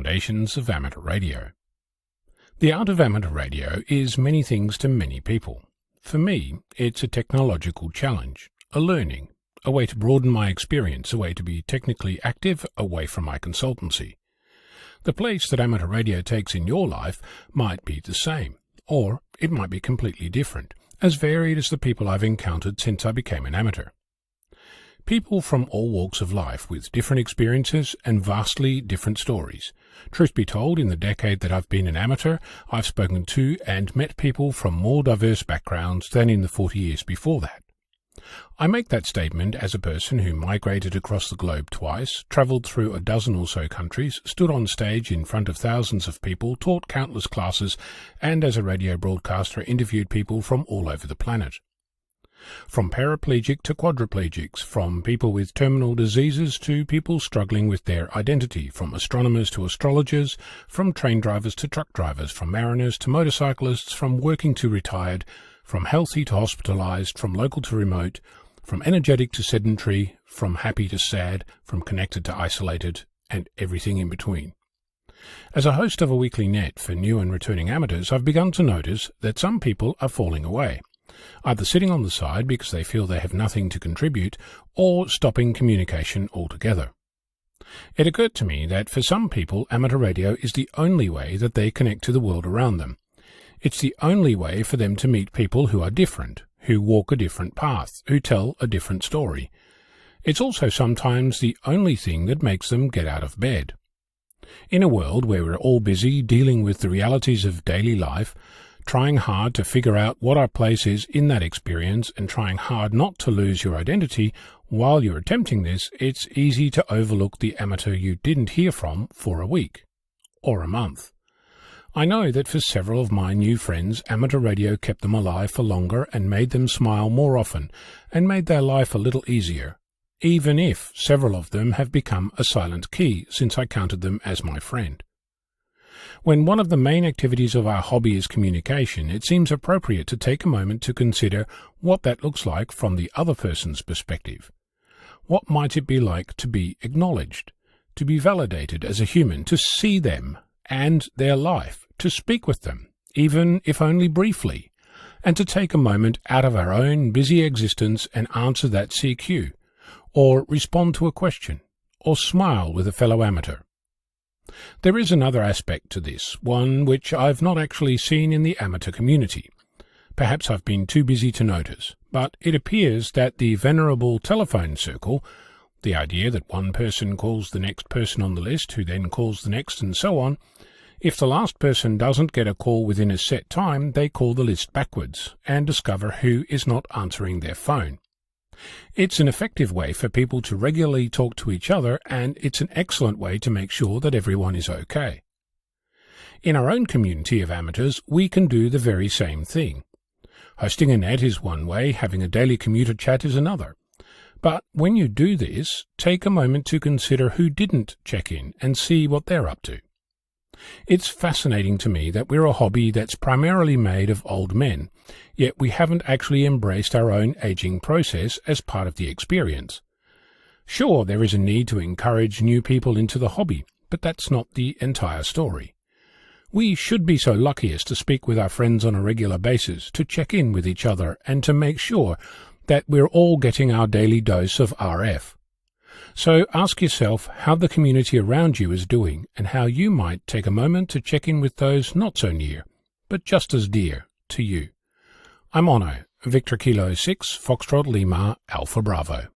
Foundations of Amateur Radio. The art of amateur radio is many things to many people. For me, it's a technological challenge, a learning, a way to broaden my experience, a way to be technically active away from my consultancy. The place that amateur radio takes in your life might be the same, or it might be completely different, as varied as the people I've encountered since I became an amateur. People from all walks of life with different experiences and vastly different stories. Truth be told, in the decade that I've been an amateur, I've spoken to and met people from more diverse backgrounds than in the 40 years before that. I make that statement as a person who migrated across the globe twice, travelled through a dozen or so countries, stood on stage in front of thousands of people, taught countless classes, and as a radio broadcaster interviewed people from all over the planet. From paraplegic to quadriplegics, from people with terminal diseases to people struggling with their identity, from astronomers to astrologers, from train drivers to truck drivers, from mariners to motorcyclists, from working to retired, from healthy to hospitalized, from local to remote, from energetic to sedentary, from happy to sad, from connected to isolated, and everything in between. As a host of a weekly net for new and returning amateurs, I've begun to notice that some people are falling away, either sitting on the side because they feel they have nothing to contribute, or stopping communication altogether. It occurred to me that for some people, amateur radio is the only way that they connect to the world around them. It's the only way for them to meet people who are different, who walk a different path, who tell a different story. It's also sometimes the only thing that makes them get out of bed. In a world where we're all busy dealing with the realities of daily life, trying hard to figure out what our place is in that experience and trying hard not to lose your identity while you're attempting this, it's easy to overlook the amateur you didn't hear from for a week or a month. I know that for several of my new friends, amateur radio kept them alive for longer and made them smile more often and made their life a little easier, even if several of them have become a silent key since I counted them as my friend. When one of the main activities of our hobby is communication, it seems appropriate to take a moment to consider what that looks like from the other person's perspective. What might it be like to be acknowledged, to be validated as a human, to see them and their life, to speak with them, even if only briefly, and to take a moment out of our own busy existence and answer that CQ, or respond to a question, or smile with a fellow amateur. There is another aspect to this, one which I've not actually seen in the amateur community. Perhaps I've been too busy to notice, but it appears that the venerable telephone circle, the idea that one person calls the next person on the list, who then calls the next, and so on, if the last person doesn't get a call within a set time, they call the list backwards and discover who is not answering their phone. It's an effective way for people to regularly talk to each other, and it's an excellent way to make sure that everyone is okay. In our own community of amateurs, we can do the very same thing. Hosting a net is one way, having a daily commuter chat is another. But when you do this, take a moment to consider who didn't check in and see what they're up to. It's fascinating to me that we're a hobby that's primarily made of old men, yet we haven't actually embraced our own aging process as part of the experience. Sure, there is a need to encourage new people into the hobby, but that's not the entire story. We should be so lucky as to speak with our friends on a regular basis, to check in with each other, and to make sure that we're all getting our daily dose of RF. So ask yourself how the community around you is doing and how you might take a moment to check in with those not so near, but just as dear to you. I'm Ono, Victor Kilo 6, Foxtrot Lima, Alpha Bravo.